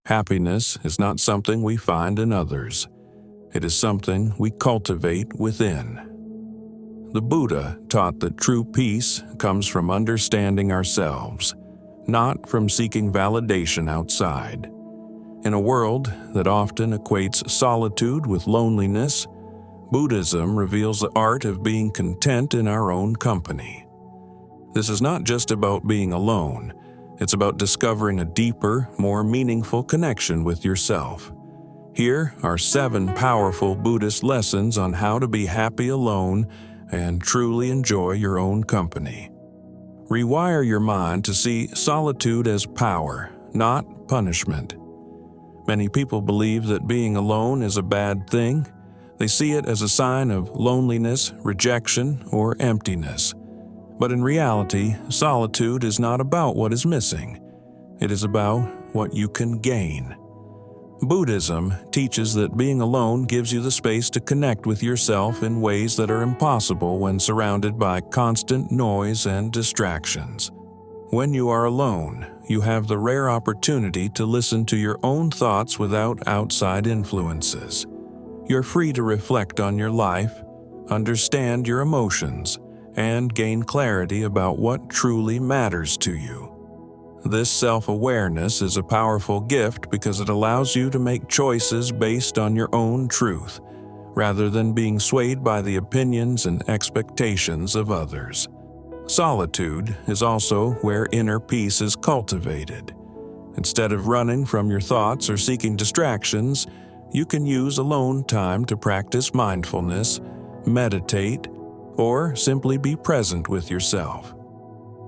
Happiness is not something we find in others. It is something we cultivate within. The Buddha taught that true peace comes from understanding ourselves, not from seeking validation outside. In a world that often equates solitude with loneliness, Buddhism reveals the art of being content in our own company. This is not just about being alone. It's about discovering a deeper, more meaningful connection with yourself. Here are 7 powerful Buddhist lessons on how to be happy alone and truly enjoy your own company. Rewire your mind to see solitude as power, not punishment. Many people believe that being alone is a bad thing. They see it as a sign of loneliness, rejection, or emptiness. But in reality, solitude is not about what is missing. It is about what you can gain. Buddhism teaches that being alone gives you the space to connect with yourself in ways that are impossible when surrounded by constant noise and distractions. When you are alone, you have the rare opportunity to listen to your own thoughts without outside influences. You're free to reflect on your life, understand your emotions, and gain clarity about what truly matters to you. This self-awareness is a powerful gift because it allows you to make choices based on your own truth, rather than being swayed by the opinions and expectations of others. Solitude is also where inner peace is cultivated. Instead of running from your thoughts or seeking distractions, you can use alone time to practice mindfulness, meditate, or simply be present with yourself.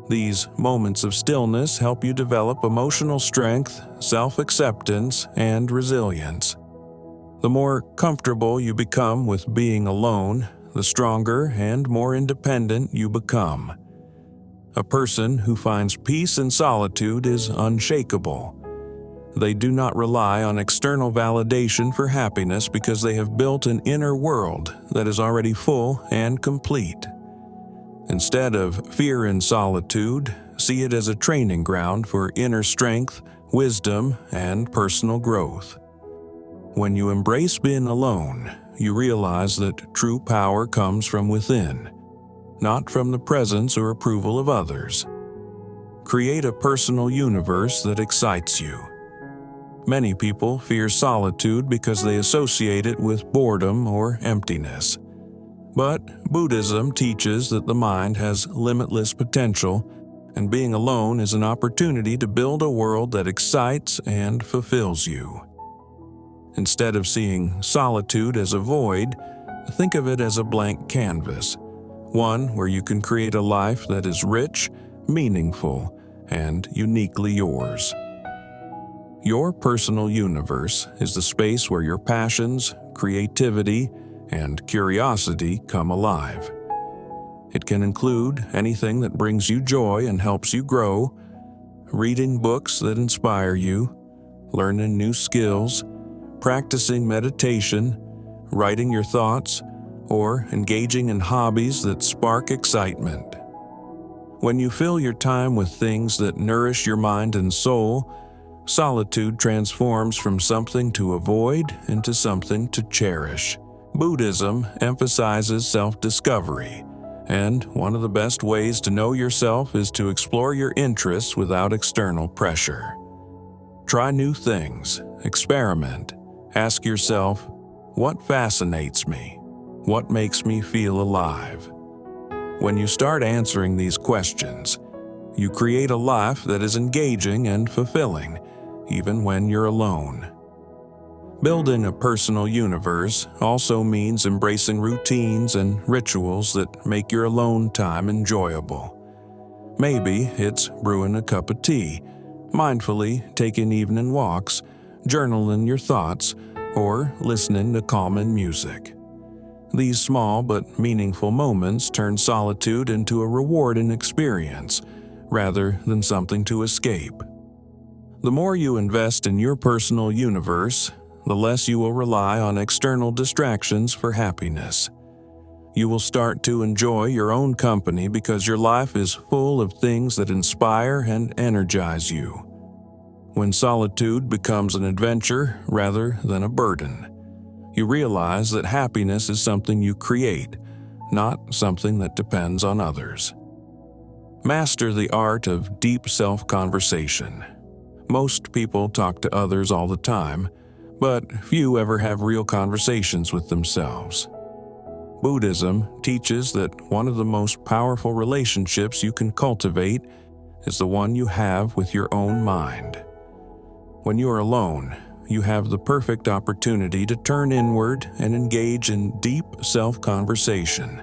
These moments of stillness help you develop emotional strength, self-acceptance, and resilience. The more comfortable you become with being alone, the stronger and more independent you become. A person who finds peace in solitude is unshakable. They do not rely on external validation for happiness because they have built an inner world that is already full and complete. Instead of fear in solitude, see it as a training ground for inner strength, wisdom, and personal growth. When you embrace being alone, you realize that true power comes from within, not from the presence or approval of others. Create a personal universe that excites you. Many people fear solitude because they associate it with boredom or emptiness. But Buddhism teaches that the mind has limitless potential, and being alone is an opportunity to build a world that excites and fulfills you. Instead of seeing solitude as a void, think of it as a blank canvas, one where you can create a life that is rich, meaningful, and uniquely yours. Your personal universe is the space where your passions, creativity, and curiosity come alive. It can include anything that brings you joy and helps you grow, reading books that inspire you, learning new skills, practicing meditation, writing your thoughts, or engaging in hobbies that spark excitement. When you fill your time with things that nourish your mind and soul, solitude transforms from something to avoid into something to cherish. Buddhism emphasizes self-discovery, and one of the best ways to know yourself is to explore your interests without external pressure. Try new things, experiment, ask yourself, what fascinates me? What makes me feel alive? When you start answering these questions, you create a life that is engaging and fulfilling, even when you're alone. Building a personal universe also means embracing routines and rituals that make your alone time enjoyable. Maybe it's brewing a cup of tea, mindfully taking evening walks, journaling your thoughts, or listening to calming music. These small but meaningful moments turn solitude into a rewarding experience, rather than something to escape. The more you invest in your personal universe, the less you will rely on external distractions for happiness. You will start to enjoy your own company because your life is full of things that inspire and energize you. when solitude becomes an adventure rather than a burden. You realize that happiness is something you create, not something that depends on others. Master the art of deep self-conversation. Most people talk to others all the time, but few ever have real conversations with themselves. Buddhism teaches that one of the most powerful relationships you can cultivate is the one you have with your own mind. When you are alone, you have the perfect opportunity to turn inward and engage in deep self-conversation,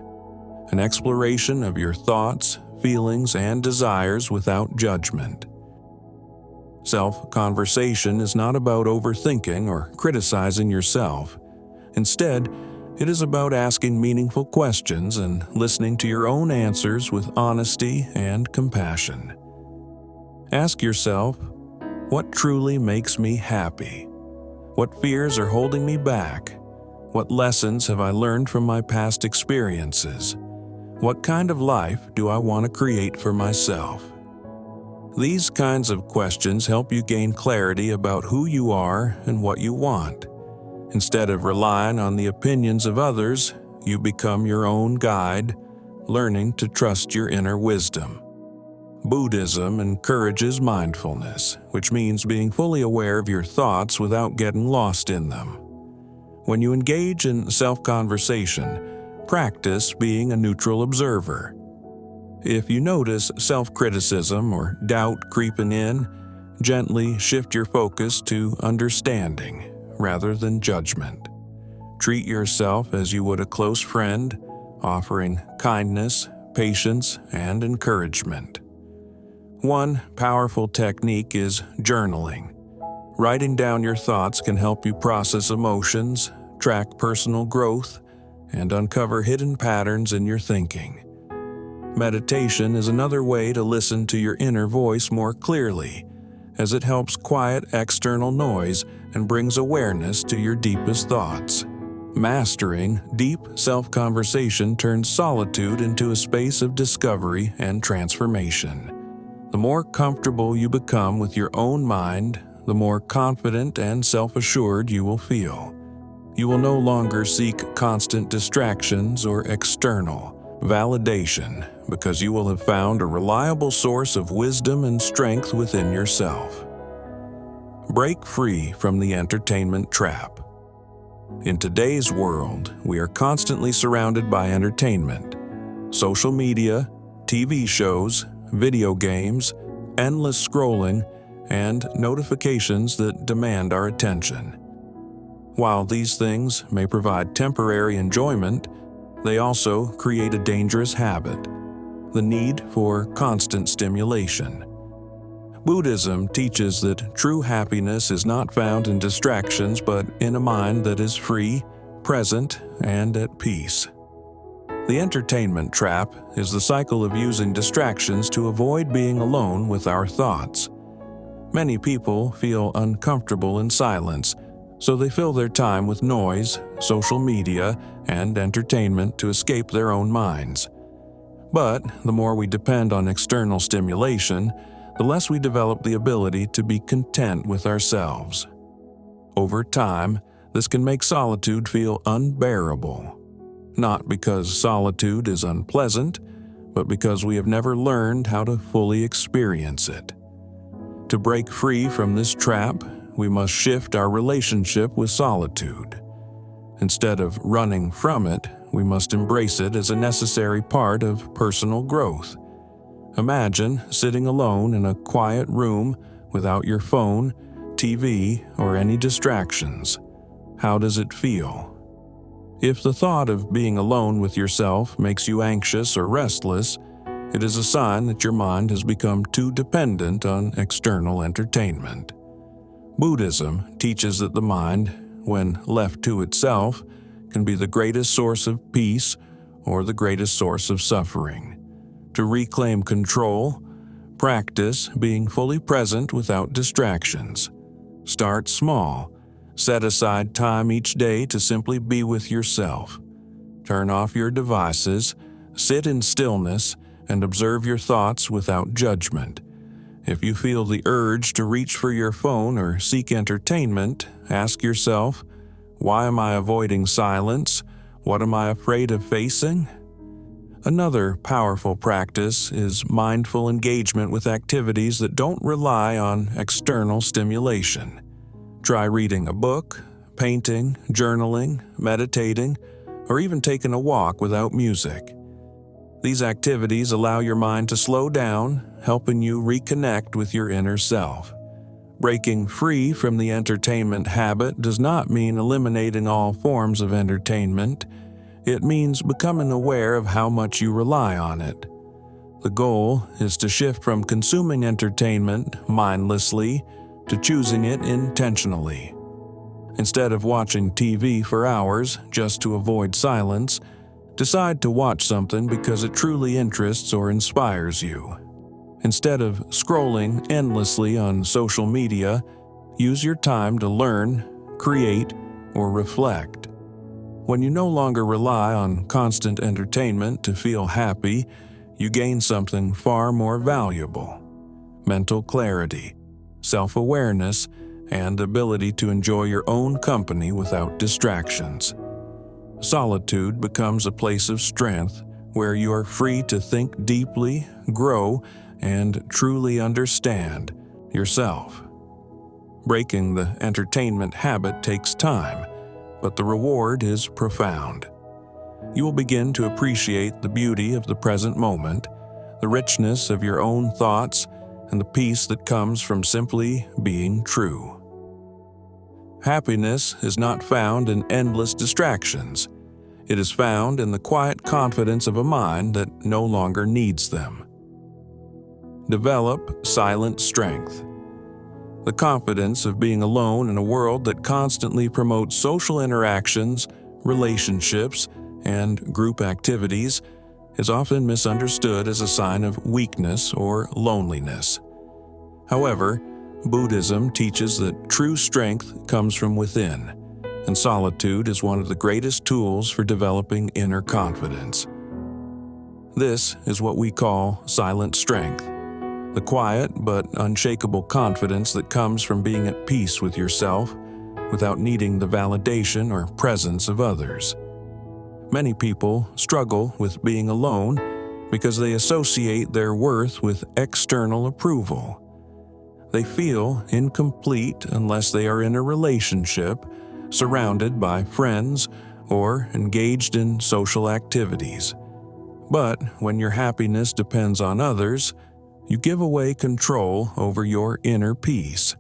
an exploration of your thoughts, feelings, and desires without judgment. Self-conversation is not about overthinking or criticizing yourself. Instead, it is about asking meaningful questions and listening to your own answers with honesty and compassion. Ask yourself, what truly makes me happy? What fears are holding me back? What lessons have I learned from my past experiences? What kind of life do I want to create for myself? These kinds of questions help you gain clarity about who you are and what you want. Instead of relying on the opinions of others, you become your own guide, learning to trust your inner wisdom. Buddhism encourages mindfulness, which means being fully aware of your thoughts without getting lost in them. When you engage in self-conversation, practice being a neutral observer. If you notice self-criticism or doubt creeping in, gently shift your focus to understanding rather than judgment. Treat yourself as you would a close friend, offering kindness, patience, and encouragement. One powerful technique is journaling. Writing down your thoughts can help you process emotions, track personal growth, and uncover hidden patterns in your thinking. Meditation is another way to listen to your inner voice more clearly, as it helps quiet external noise and brings awareness to your deepest thoughts. Mastering deep self-conversation turns solitude into a space of discovery and transformation. The more comfortable you become with your own mind, the more confident and self-assured you will feel. You will no longer seek constant distractions or external validation because you will have found a reliable source of wisdom and strength within yourself. Break free from the entertainment trap. In today's world, we are constantly surrounded by entertainment. Social media, TV shows, video games, endless scrolling, and notifications that demand our attention. While these things may provide temporary enjoyment, they also create a dangerous habit, the need for constant stimulation. Buddhism teaches that true happiness is not found in distractions but in a mind that is free, present, and at peace. The entertainment trap is the cycle of using distractions to avoid being alone with our thoughts. Many people feel uncomfortable in silence, so they fill their time with noise, social media, and entertainment to escape their own minds. But the more we depend on external stimulation, the less we develop the ability to be content with ourselves. Over time, this can make solitude feel unbearable. Not because solitude is unpleasant, but because we have never learned how to fully experience it. To break free from this trap, we must shift our relationship with solitude. Instead of running from it, we must embrace it as a necessary part of personal growth. Imagine sitting alone in a quiet room without your phone, TV, or any distractions. How does it feel? If the thought of being alone with yourself makes you anxious or restless, it is a sign that your mind has become too dependent on external entertainment. Buddhism teaches that the mind, when left to itself, can be the greatest source of peace or the greatest source of suffering. To reclaim control, practice being fully present without distractions. Start small. Set aside time each day to simply be with yourself. Turn off your devices, sit in stillness, and observe your thoughts without judgment. If you feel the urge to reach for your phone or seek entertainment, ask yourself, why am I avoiding silence? What am I afraid of facing? Another powerful practice is mindful engagement with activities that don't rely on external stimulation. Try reading a book, painting, journaling, meditating, or even taking a walk without music. These activities allow your mind to slow down, helping you reconnect with your inner self. Breaking free from the entertainment habit does not mean eliminating all forms of entertainment. It means becoming aware of how much you rely on it. The goal is to shift from consuming entertainment mindlessly to choosing it intentionally. Instead of watching TV for hours just to avoid silence, decide to watch something because it truly interests or inspires you. Instead of scrolling endlessly on social media, use your time to learn, create, or reflect. When you no longer rely on constant entertainment to feel happy, you gain something far more valuable: mental clarity, self-awareness, and the ability to enjoy your own company without distractions. Solitude becomes a place of strength where you are free to think deeply, grow, and truly understand yourself. Breaking the entertainment habit takes time, but the reward is profound. You will begin to appreciate the beauty of the present moment, the richness of your own thoughts, and the peace that comes from simply being true. Happiness is not found in endless distractions. It is found in the quiet confidence of a mind that no longer needs them. Develop silent strength. The confidence of being alone in a world that constantly promotes social interactions, relationships, and group activities is often misunderstood as a sign of weakness or loneliness. However, Buddhism teaches that true strength comes from within, and solitude is one of the greatest tools for developing inner confidence. This is what we call silent strength, the quiet but unshakable confidence that comes from being at peace with yourself without needing the validation or presence of others. Many people struggle with being alone because they associate their worth with external approval. They feel incomplete unless they are in a relationship, surrounded by friends, or engaged in social activities. But when your happiness depends on others, you give away control over your inner peace.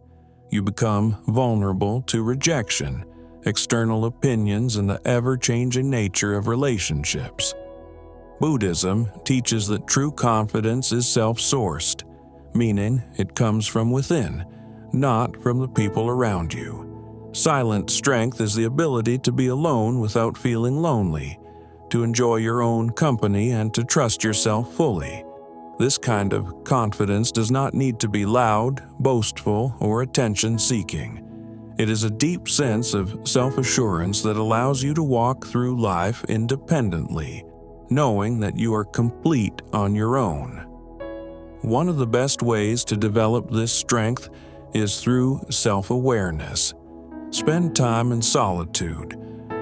You become vulnerable to rejection, external opinions, and the ever-changing nature of relationships. Buddhism teaches that true confidence is self-sourced, meaning it comes from within, not from the people around you. Silent strength is the ability to be alone without feeling lonely, to enjoy your own company, and to trust yourself fully. This kind of confidence does not need to be loud, boastful, or attention-seeking. It is a deep sense of self-assurance that allows you to walk through life independently, knowing that you are complete on your own. One of the best ways to develop this strength is through self-awareness. Spend time in solitude,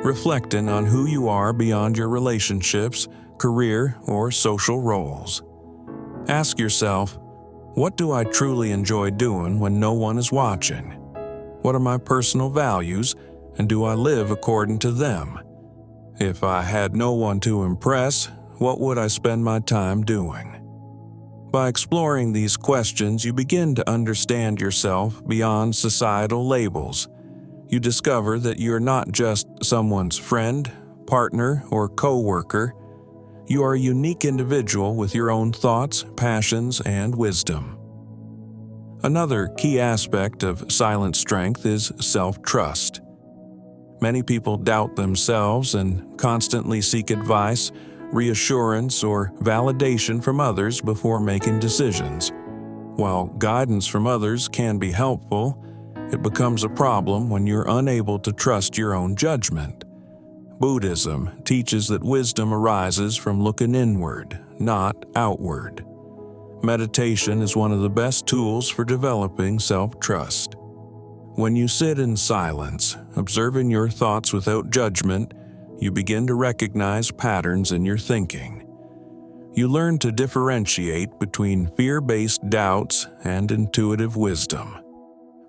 reflecting on who you are beyond your relationships, career, or social roles. Ask yourself, what do I truly enjoy doing when no one is watching? What are my personal values, and do I live according to them? If I had no one to impress, what would I spend my time doing? By exploring these questions, you begin to understand yourself beyond societal labels. You discover that you're not just someone's friend, partner, or co-worker. You are a unique individual with your own thoughts, passions, and wisdom. Another key aspect of silent strength is self-trust. Many people doubt themselves and constantly seek advice, reassurance, or validation from others before making decisions. While guidance from others can be helpful, it becomes a problem when you're unable to trust your own judgment. Buddhism teaches that wisdom arises from looking inward, not outward. Meditation is one of the best tools for developing self-trust. When you sit in silence, observing your thoughts without judgment, you begin to recognize patterns in your thinking. You learn to differentiate between fear-based doubts and intuitive wisdom.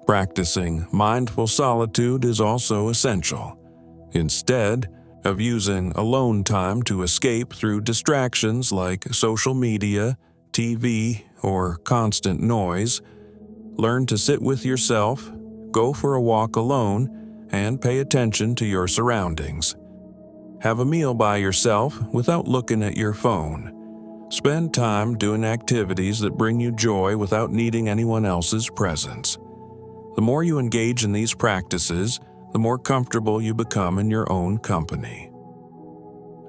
Practicing mindful solitude is also essential. Instead of using alone time to escape through distractions like social media, TV, or constant noise, learn to sit with yourself, go for a walk alone, and pay attention to your surroundings. Have a meal by yourself without looking at your phone. Spend time doing activities that bring you joy without needing anyone else's presence. The more you engage in these practices, the more comfortable you become in your own company.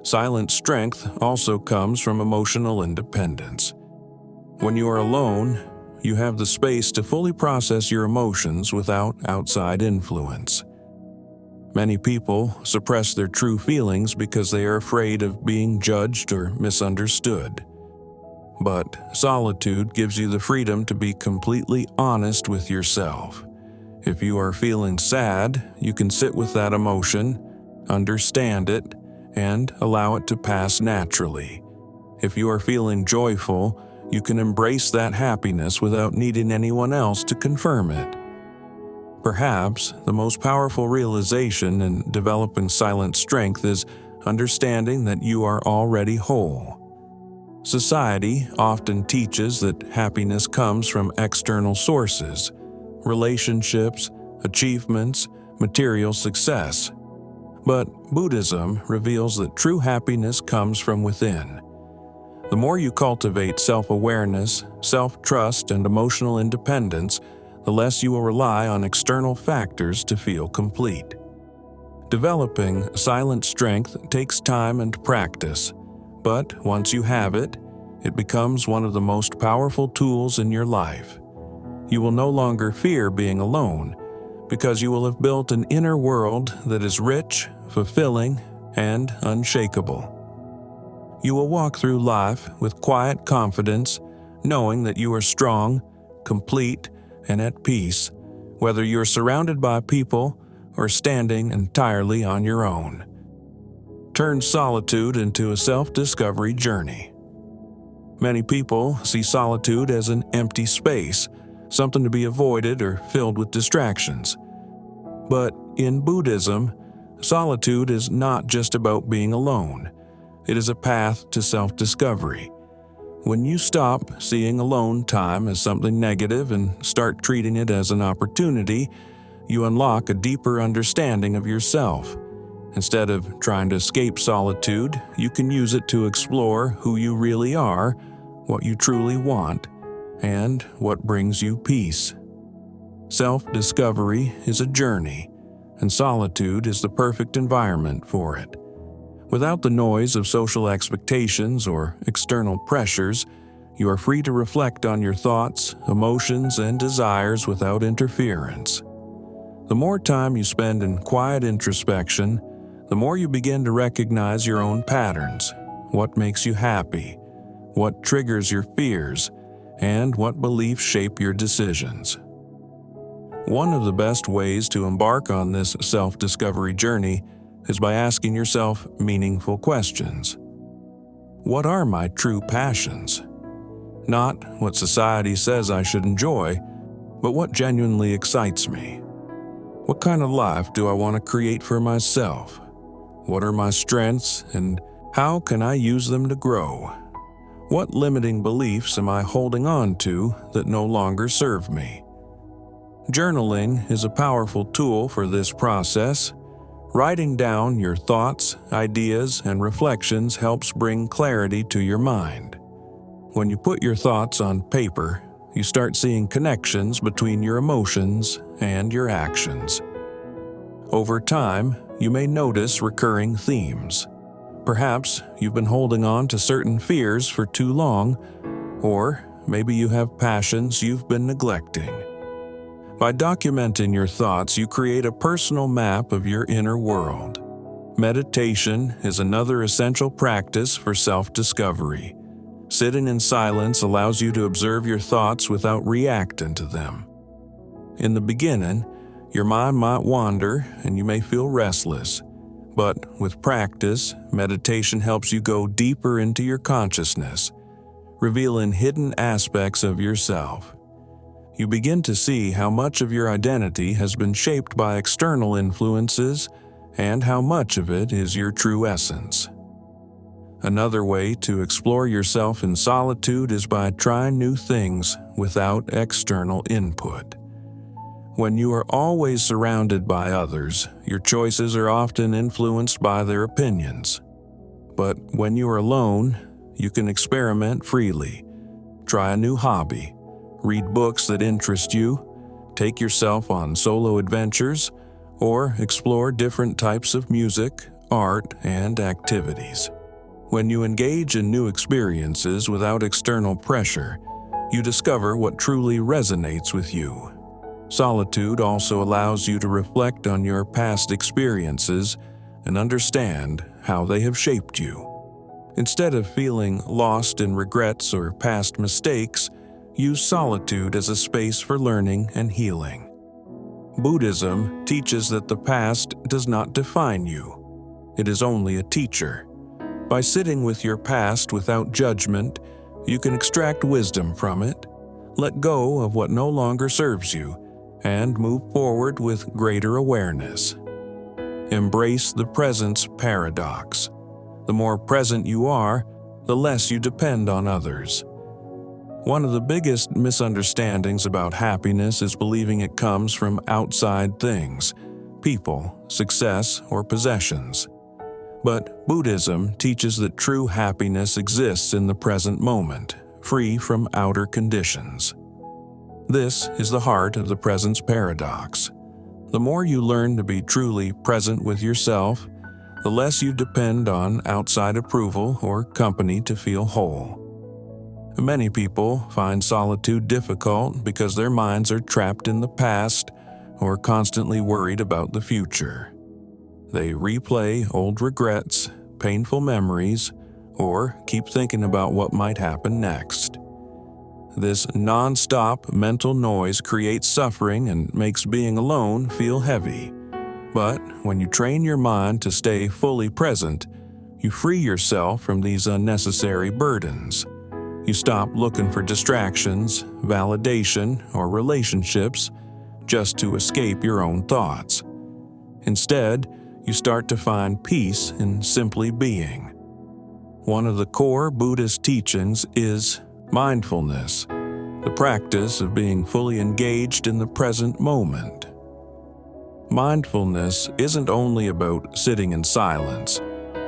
Silent strength also comes from emotional independence. When you are alone, you have the space to fully process your emotions without outside influence. Many people suppress their true feelings because they are afraid of being judged or misunderstood. But solitude gives you the freedom to be completely honest with yourself. If you are feeling sad, you can sit with that emotion, understand it, and allow it to pass naturally. If you are feeling joyful, you can embrace that happiness without needing anyone else to confirm it. Perhaps the most powerful realization in developing silent strength is understanding that you are already whole. Society often teaches that happiness comes from external sources, relationships, achievements, material success. But Buddhism reveals that true happiness comes from within. The more you cultivate self-awareness, self-trust, and emotional independence, the less you will rely on external factors to feel complete. Developing silent strength takes time and practice, but once you have it, it becomes one of the most powerful tools in your life. You will no longer fear being alone, because you will have built an inner world that is rich, fulfilling, and unshakable. You will walk through life with quiet confidence, knowing that you are strong, complete, and at peace, whether you're surrounded by people or standing entirely on your own. Turn solitude into a self-discovery journey. Many people see solitude as an empty space, something to be avoided or filled with distractions. But in Buddhism, solitude is not just about being alone. It is a path to self-discovery. When you stop seeing alone time as something negative and start treating it as an opportunity, you unlock a deeper understanding of yourself. Instead of trying to escape solitude, you can use it to explore who you really are, what you truly want, and what brings you peace. Self-discovery is a journey, and solitude is the perfect environment for it. Without the noise of social expectations or external pressures, you are free to reflect on your thoughts, emotions, and desires without interference. The more time you spend in quiet introspection, the more you begin to recognize your own patterns, what makes you happy, what triggers your fears, and what beliefs shape your decisions. One of the best ways to embark on this self-discovery journey is by asking yourself meaningful questions. What are my true passions? Not what society says I should enjoy, but what genuinely excites me. What kind of life do I want to create for myself? What are my strengths, and how can I use them to grow? What limiting beliefs am I holding on to that no longer serve me? Journaling is a powerful tool for this process. Writing down your thoughts, ideas, and reflections helps bring clarity to your mind. When you put your thoughts on paper, you start seeing connections between your emotions and your actions. Over time, you may notice recurring themes. Perhaps you've been holding on to certain fears for too long, or maybe you have passions you've been neglecting. By documenting your thoughts, you create a personal map of your inner world. Meditation is another essential practice for self-discovery. Sitting in silence allows you to observe your thoughts without reacting to them. In the beginning, your mind might wander and you may feel restless, but with practice, meditation helps you go deeper into your consciousness, revealing hidden aspects of yourself. You begin to see how much of your identity has been shaped by external influences and how much of it is your true essence. Another way to explore yourself in solitude is by trying new things without external input. When you are always surrounded by others, your choices are often influenced by their opinions. But when you are alone, you can experiment freely. Try a new hobby, read books that interest you, take yourself on solo adventures, or explore different types of music, art, and activities. When you engage in new experiences without external pressure, you discover what truly resonates with you. Solitude also allows you to reflect on your past experiences and understand how they have shaped you. Instead of feeling lost in regrets or past mistakes, use solitude as a space for learning and healing. Buddhism teaches that the past does not define you. It is only a teacher. By sitting with your past without judgment, you can extract wisdom from it, let go of what no longer serves you, and move forward with greater awareness. Embrace the presence paradox. The more present you are, the less you depend on others. One of the biggest misunderstandings about happiness is believing it comes from outside things, people, success, or possessions. But Buddhism teaches that true happiness exists in the present moment, free from outer conditions. This is the heart of the presence paradox. The more you learn to be truly present with yourself, the less you depend on outside approval or company to feel whole. Many people find solitude difficult because their minds are trapped in the past or constantly worried about the future. They replay old regrets, painful memories, or keep thinking about what might happen next. This non-stop mental noise creates suffering and makes being alone feel heavy. But when you train your mind to stay fully present, you free yourself from these unnecessary burdens. You stop looking for distractions, validation, or relationships just to escape your own thoughts. Instead, you start to find peace in simply being. One of the core Buddhist teachings is mindfulness, the practice of being fully engaged in the present moment. Mindfulness isn't only about sitting in silence.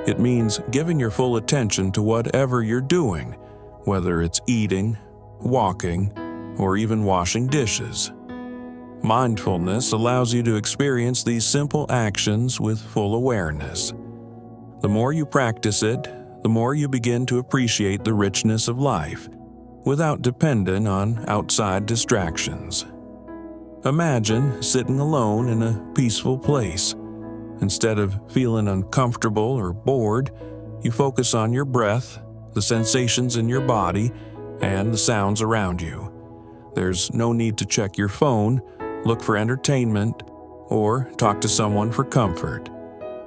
It means giving your full attention to whatever you're doing, whether it's eating, walking, or even washing dishes. Mindfulness allows you to experience these simple actions with full awareness. The more you practice it, the more you begin to appreciate the richness of life, without depending on outside distractions. Imagine sitting alone in a peaceful place. Instead of feeling uncomfortable or bored, you focus on your breath, the sensations in your body, and the sounds around you. There's no need to check your phone, look for entertainment, or talk to someone for comfort.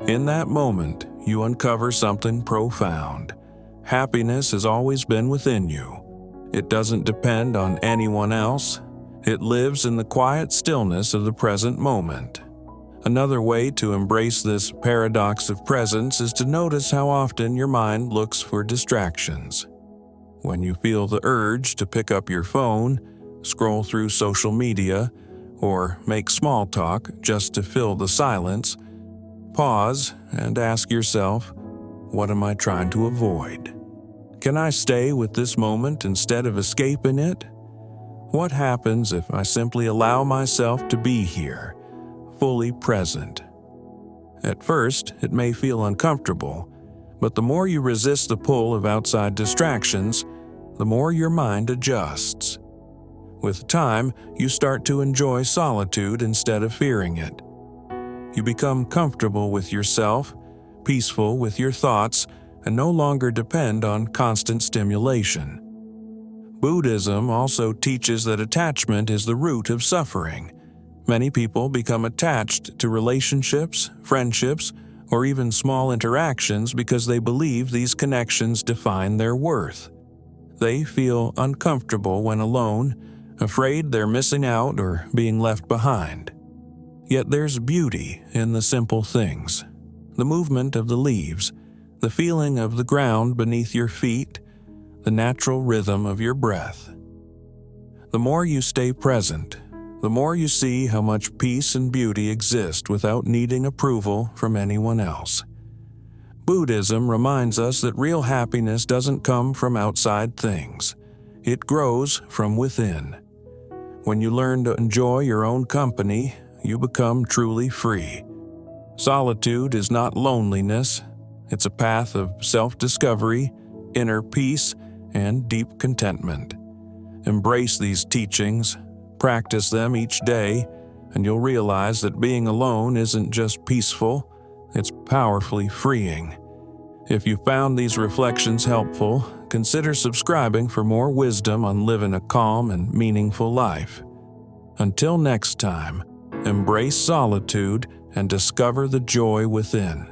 In that moment, you uncover something profound. Happiness has always been within you. It doesn't depend on anyone else. It lives in the quiet stillness of the present moment. Another way to embrace this paradox of presence is to notice how often your mind looks for distractions. When you feel the urge to pick up your phone, scroll through social media, or make small talk just to fill the silence, pause and ask yourself, what am I trying to avoid? Can I stay with this moment instead of escaping it? What happens if I simply allow myself to be here, fully present? At first, it may feel uncomfortable, but the more you resist the pull of outside distractions, the more your mind adjusts. With time, you start to enjoy solitude instead of fearing it. You become comfortable with yourself, peaceful with your thoughts, and no longer depend on constant stimulation. Buddhism also teaches that attachment is the root of suffering. Many people become attached to relationships, friendships, or even small interactions because they believe these connections define their worth. They feel uncomfortable when alone, afraid they're missing out or being left behind. Yet there's beauty in the simple things. The movement of the leaves, the feeling of the ground beneath your feet, the natural rhythm of your breath. The more you stay present, the more you see how much peace and beauty exist without needing approval from anyone else. Buddhism reminds us that real happiness doesn't come from outside things. It grows from within. When you learn to enjoy your own company, you become truly free. Solitude is not loneliness. It's a path of self-discovery, inner peace, and deep contentment. Embrace these teachings, practice them each day, and you'll realize that being alone isn't just peaceful, it's powerfully freeing. If you found these reflections helpful, consider subscribing for more wisdom on living a calm and meaningful life. Until next time, embrace solitude and discover the joy within.